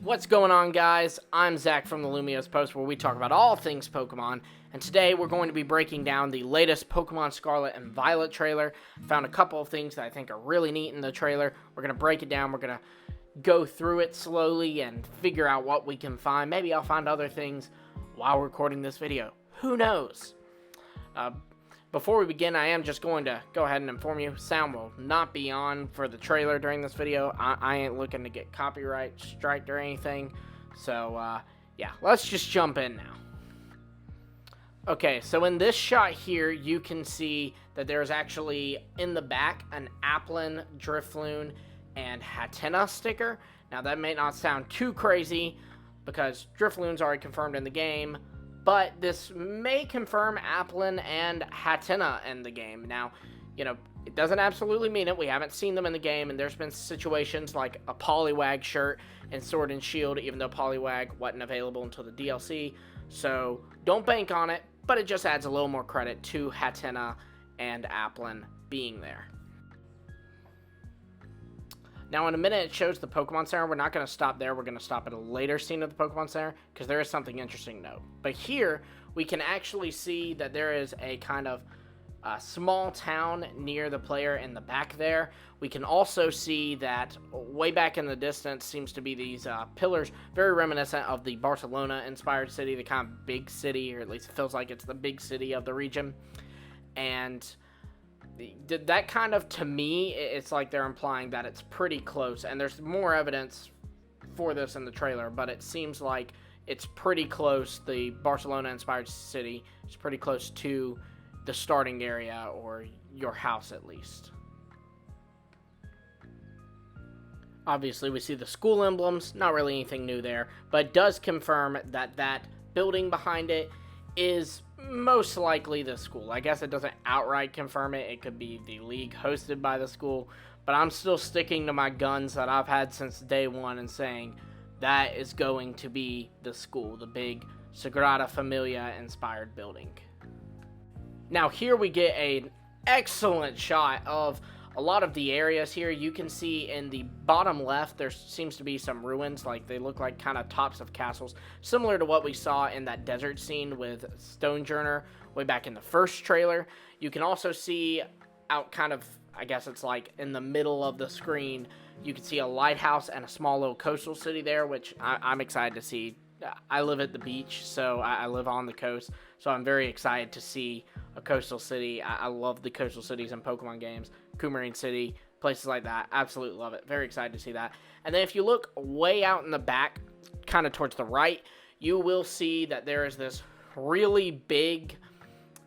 What's going on, guys? I'm Zach from the Lumios Post, where we talk about all things Pokemon, and today we're going to be breaking down the latest Pokemon Scarlet and Violet trailer. Found a couple of things that I think are really neat in the trailer. We're going to break it down, we're going to go through it slowly and figure out what we can find. Maybe I'll find other things while recording this video. Who knows? Before we begin, I am just going to go ahead and inform you, sound will not be on for the trailer during this video. I ain't looking to get copyright striked or anything. So, yeah, let's just jump in now. Okay, so in this shot here, you can see that there's actually, in the back, an Applin, Drifloon, and Hatenna sticker. Now, that may not sound too crazy, because Drifloon's already confirmed in the game, but this may confirm Applin and Hatenna in the game. Now, you know, it doesn't absolutely mean it. We haven't seen them in the game, and there's been situations like a Poliwag shirt in Sword and Shield, even though Poliwag wasn't available until the DLC. So, don't bank on it, but it just adds a little more credit to Hatenna and Applin being there. Now, in a minute, it shows the Pokemon Center. We're not going to stop there. We're going to stop at a later scene of the Pokemon Center, because there is something interesting to note. But here, we can actually see that there is a kind of small town near the player in the back there. We can also see that way back in the distance seems to be these pillars, very reminiscent of the Barcelona-inspired city, the kind of big city, or at least it feels like it's the big city of the region. And that kind of, to me, it's like they're implying that it's pretty close, and there's more evidence for this in the trailer, but it seems like it's pretty close. The Barcelona-inspired city is pretty close to the starting area, or your house at least. Obviously, we see the school emblems, not really anything new there, but it does confirm that that building behind it is most likely the school. I guess it doesn't outright confirm it. It could be the league hosted by the school, but I'm still sticking to my guns that I've had since day one and saying that is going to be the school, the big Sagrada Familia inspired building. Now here we get an excellent shot of a lot of the areas here. You can see in the bottom left, there seems to be some ruins, like they look like kind of tops of castles, similar to what we saw in that desert scene with Stonejourner way back in the first trailer. You can also see out kind of, I guess it's like in the middle of the screen, you can see a lighthouse and a small little coastal city there, which I'm excited to see. I live at the beach, so I live on the coast, so I'm very excited to see a coastal city. I love the coastal cities in Pokemon games. Coumarine City, places like that. Absolutely love it. Very excited to see that. And then if you look way out in the back, kind of towards the right, you will see that there is this really big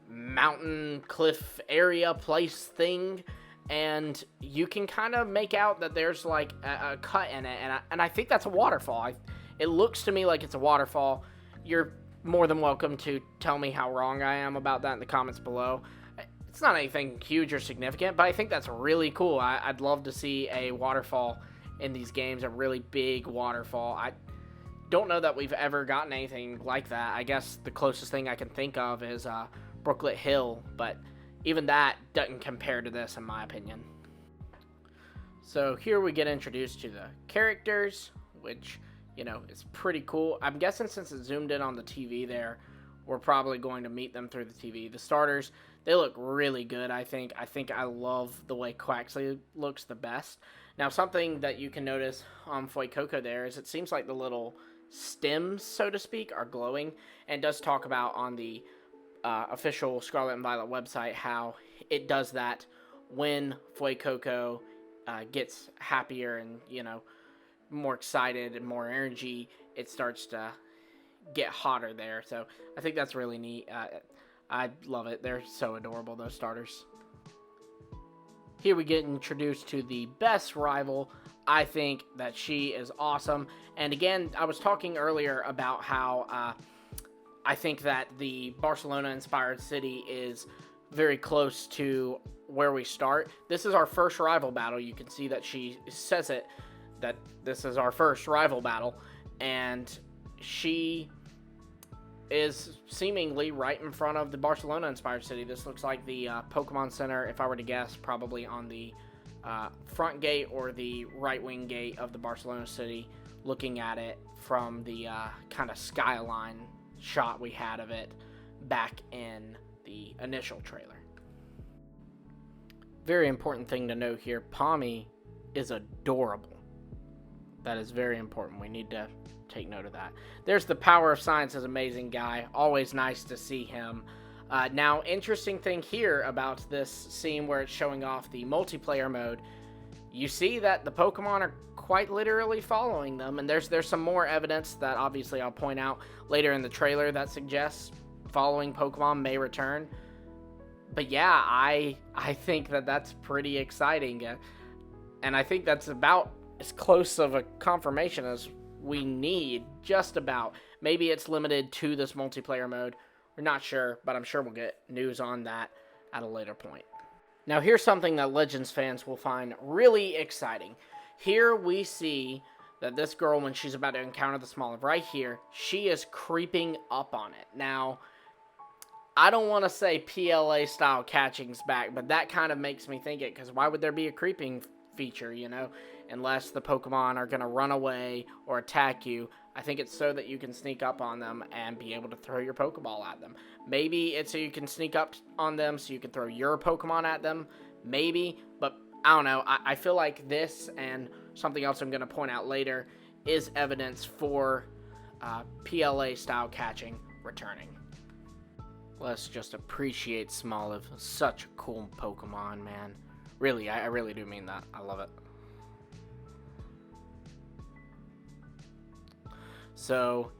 mountain cliff area place thing, and you can kind of make out that there's like a cut in it, and I think that's a waterfall. It looks to me like it's a waterfall. You're more than welcome to tell me how wrong I am about that in the comments below. It's not anything huge or significant, but I think that's really cool. I'd love to see a waterfall in these games, a really big waterfall. I don't know that we've ever gotten anything like that. I guess the closest thing I can think of is Brooklet Hill, but even that doesn't compare to this in my opinion. So here we get introduced to the characters, which, you know, it's pretty cool. I'm guessing since it zoomed in on the TV there, we're probably going to meet them through the TV. The starters, they look really good, I think. I love the way Quaxley looks the best. Now, something that you can notice on Fuecoco there is it seems like the little stems, so to speak, are glowing. And it does talk about on the official Scarlet and Violet website how it does that when Fuecoco gets happier and, you know, more excited and more energy, it starts to get hotter there. So I think that's really neat. I love it. They're so adorable, those starters. Here we get introduced to the best rival. I think that she is awesome. And again, I was talking earlier about how I think that the Barcelona-inspired city is very close to where we start. This is our first rival battle. You can see that she says it, that this is our first rival battle, and she is seemingly right in front of the Barcelona-inspired city. This looks like the Pokemon Center, if I were to guess, probably on the front gate or the right wing gate of the Barcelona city, looking at it from the kind of skyline shot we had of it back in the initial trailer. Very important thing to note here, Pommy is adorable. That is very important. We need to take note of that. There's the Power of Science is amazing guy. Always nice to see him. Now, interesting thing here about this scene where it's showing off the multiplayer mode, you see that the Pokemon are quite literally following them, and there's some more evidence that obviously I'll point out later in the trailer that suggests following Pokemon may return. But yeah, I think that that's pretty exciting, and I think that's about as close of a confirmation as we need, just about. Maybe it's limited to this multiplayer mode. We're not sure, but I'm sure we'll get news on that at a later point. Now, here's something that Legends fans will find really exciting. Here we see that this girl, when she's about to encounter the Smoliv right here, she is creeping up on it. Now, I don't want to say PLA-style catching's back, but that kind of makes me think it, because why would there be a creeping feature, you know, unless the Pokemon are going to run away or attack you? I think it's so that you can sneak up on them and be able to throw your Pokeball at them. Maybe it's so you can sneak up on them so you can throw your Pokemon at them. Maybe, but I don't know. I feel like this and something else I'm going to point out later is evidence for PLA-style catching returning. Let's just appreciate Smoliv. Such a cool Pokemon, man. Really, I really do mean that. I love it. So,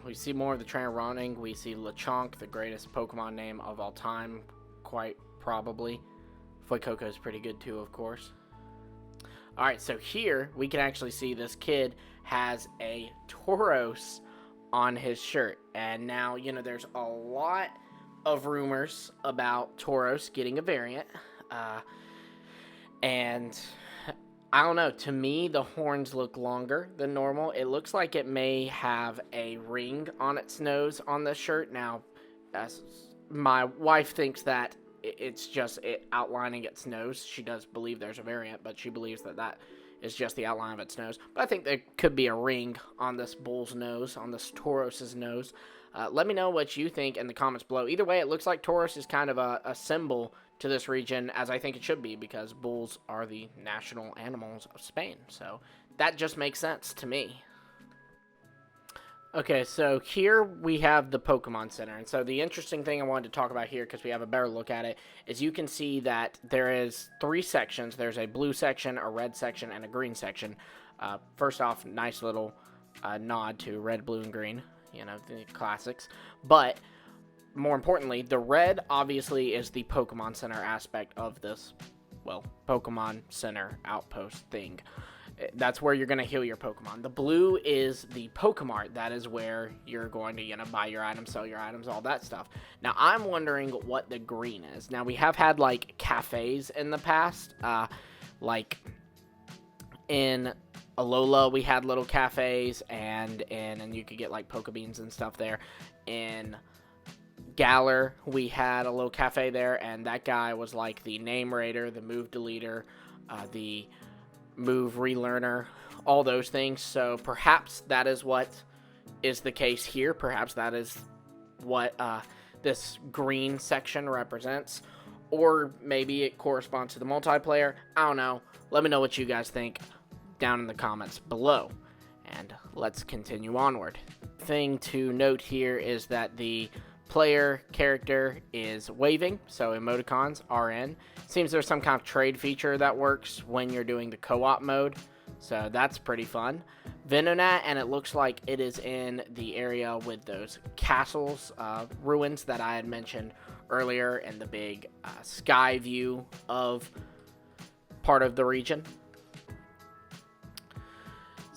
we see more of the trainer running. We see Lechonk, the greatest Pokemon name of all time, quite probably. Fuecoco is pretty good too, of course. Alright, so here we can actually see this kid has a Tauros on his shirt. And now, you know, there's a lot of rumors about Tauros getting a variant. And I don't know, to me the horns look longer than normal. It looks like it may have a ring on its nose on the shirt. Now, my wife thinks that it's just it outlining its nose. She does believe there's a variant, but she believes that that is just the outline of its nose. But I think there could be a ring on this bull's nose, on this Tauros's nose. Let me know what you think in the comments below. Either way, it looks like Tauros is kind of a symbol to this region, as I think it should be, because bulls are the national animals of Spain. So that just makes sense to me. Okay, so here we have the Pokemon Center. And so the interesting thing I wanted to talk about here, because we have a better look at it, is you can see that there is 3 sections. There's a blue section, a red section, and a green section. First off, nice little nod to red, blue, and green. You know, the classics. But more importantly, the red obviously is the Pokemon Center aspect of this, well, Pokemon Center outpost thing. That's where you're going to heal your Pokemon. The blue is the Pokemart. That is where you're going to, you know, buy your items, sell your items, all that stuff. Now, I'm wondering what the green is. Now, we have had, like, cafes in the past. Like, in Alola, we had little cafes, and you could get, like, Pokebeans and stuff there. In Galar, we had a little cafe there, and that guy was, like, the name raider, the move deleter, the move relearner, all those things. So perhaps that is what is the case here. Perhaps that is what this green section represents, or maybe it corresponds to the multiplayer. I don't know. Let me know what you guys think down in the comments below, and let's continue onward. Thing to note here is that the player character is waving, so emoticons are in. Seems there's some kind of trade feature that works when you're doing the co-op mode, so that's pretty fun. Venonat, and it looks like it is in the area with those castles, ruins that I had mentioned earlier in the big sky view of part of the region.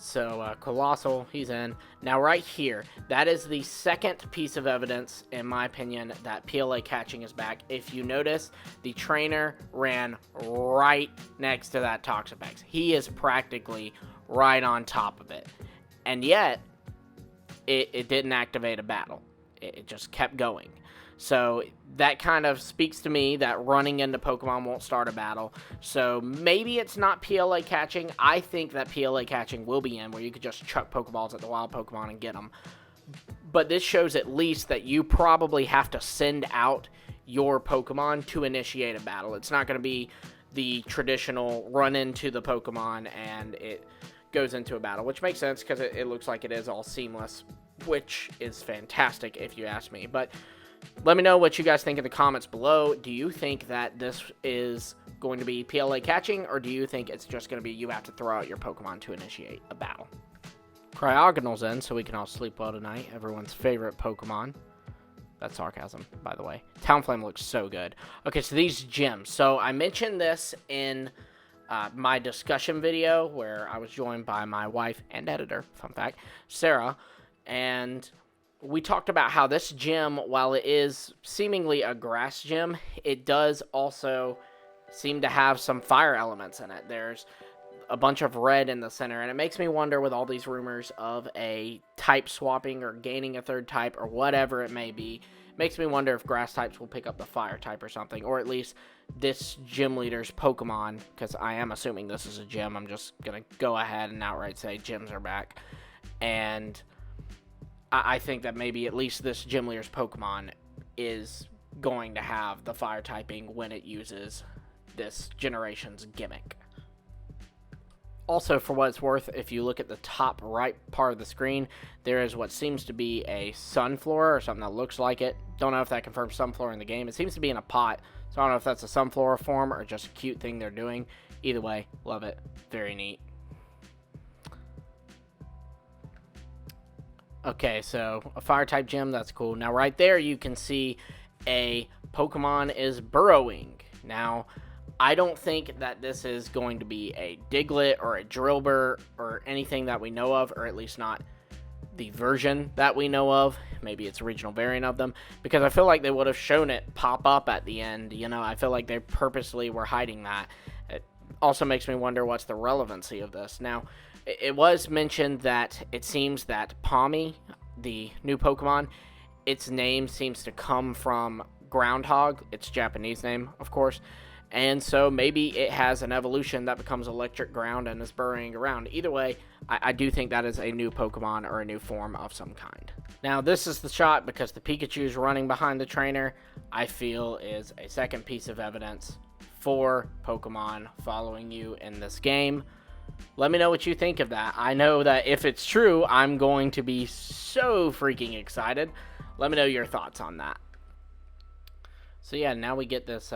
So, Colossal, he's in. Now, right here, that is the second piece of evidence, in my opinion, that PLA catching is back. If you notice, the trainer ran right next to that Toxapex. He is practically right on top of it. And yet, it didn't activate a battle. It just kept going. So that kind of speaks to me that running into Pokemon won't start a battle. So maybe it's not PLA catching. I think that PLA catching will be in, where you could just chuck Pokeballs at the wild Pokemon and get them. But this shows at least that you probably have to send out your Pokemon to initiate a battle. It's not going to be the traditional run into the Pokemon and it goes into a battle, which makes sense because it looks like it is all seamless, which is fantastic if you ask me. But let me know what you guys think in the comments below. Do you think that this is going to be PLA catching, or do you think it's just going to be you have to throw out your Pokemon to initiate a battle? Cryogonal's in, so we can all sleep well tonight. Everyone's favorite Pokemon. That's sarcasm, by the way. Talonflame looks so good. Okay, so these gyms. So I mentioned this in my discussion video where I was joined by my wife and editor, fun fact, Sarah, and we talked about how this gym, while it is seemingly a grass gym, it does also seem to have some fire elements in it. There's a bunch of red in the center, and it makes me wonder, with all these rumors of a type swapping or gaining a third type or whatever it may be, it makes me wonder if grass types will pick up the fire type or something, or at least this gym leader's Pokemon, because I am assuming this is a gym. I'm just going to go ahead and outright say gyms are back, and I think that maybe at least this gym leader's Pokemon is going to have the fire typing when it uses this generation's gimmick. Also, for what it's worth, if you look at the top right part of the screen, there is what seems to be a Sunflora or something that looks like it. Don't know if that confirms Sunflora in the game. It seems to be in a pot, so I don't know if that's a Sunflora form or just a cute thing they're doing. Either way, love it. Very neat. Okay, so a fire-type gym, that's cool. Now, right there, you can see a Pokemon is burrowing. Now, I don't think that this is going to be a Diglett or a Drillbur or anything that we know of, or at least not the version that we know of. Maybe it's a regional variant of them, because I feel like they would have shown it pop up at the end. You know, I feel like they purposely were hiding that. It also makes me wonder what's the relevancy of this. Now, it was mentioned that it seems that Palmy, the new Pokemon, its name seems to come from Groundhog. Its Japanese name, of course. And so maybe it has an evolution that becomes Electric Ground and is burrowing around. Either way, I do think that is a new Pokemon or a new form of some kind. Now, this is the shot because the Pikachu is running behind the trainer. I feel is a second piece of evidence for Pokemon following you in this game. Let me know what you think of that. I know that if it's true, I'm going to be so freaking excited. Let me know your thoughts on that. So yeah, now we get this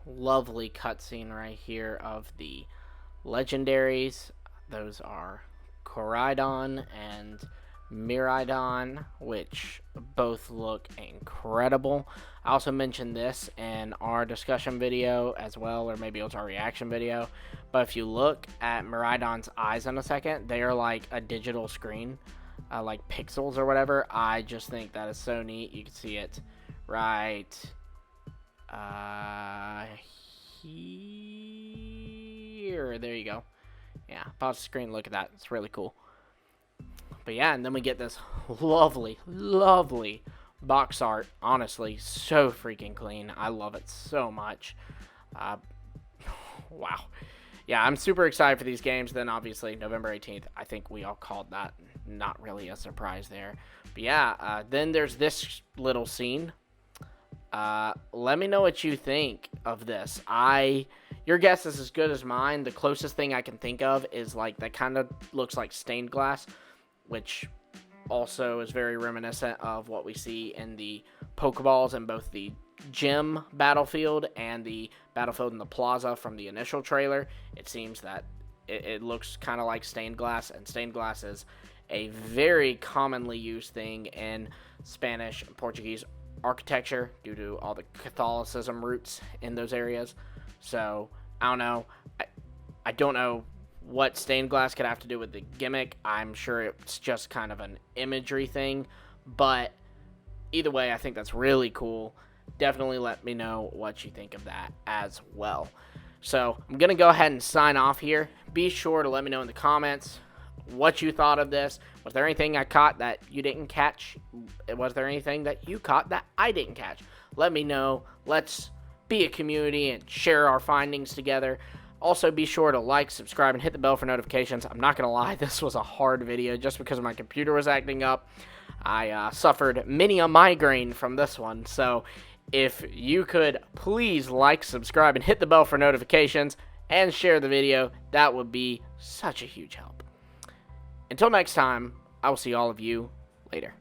lovely cutscene right here of the Legendaries. Those are Koraidon and Miraidon, which both look incredible. I also mentioned this in our discussion video as well, or maybe it was our reaction video. But if you look at Miraidon's eyes in a second, they are like a digital screen, like pixels or whatever. I just think that is so neat. You can see it right here. There you go. Yeah, pause the screen, look at that. It's really cool. But yeah, and then we get this lovely, lovely box art. Honestly, so freaking clean. I love it so much. Wow. Yeah, I'm super excited for these games. Then obviously November 18th, I think we all called that. Not really a surprise there. But yeah, then there's this little scene. Let me know what you think of this. Your guess is as good as mine. The closest thing I can think of is like that kind of looks like stained glass, which also is very reminiscent of what we see in the Pokeballs in both the gym battlefield and the battlefield in the plaza from the initial trailer. It seems that it looks kind of like stained glass, and stained glass is a very commonly used thing in Spanish and Portuguese architecture due to all the Catholicism roots in those areas. So I don't know. I don't know what stained glass could have to do with the gimmick. I'm sure it's just kind of an imagery thing, but either way, I think that's really cool. Definitely let me know what you think of that as well. So I'm going to go ahead and sign off here. Be sure to let me know in the comments what you thought of this. Was there anything I caught that you didn't catch? Was there anything that you caught that I didn't catch? Let me know. Let's be a community and share our findings together. Also, be sure to like, subscribe, and hit the bell for notifications. I'm not going to lie, this was a hard video just because my computer was acting up. I suffered many a migraine from this one, so if you could please like, subscribe, and hit the bell for notifications, and share the video, that would be such a huge help. Until next time, I will see all of you later.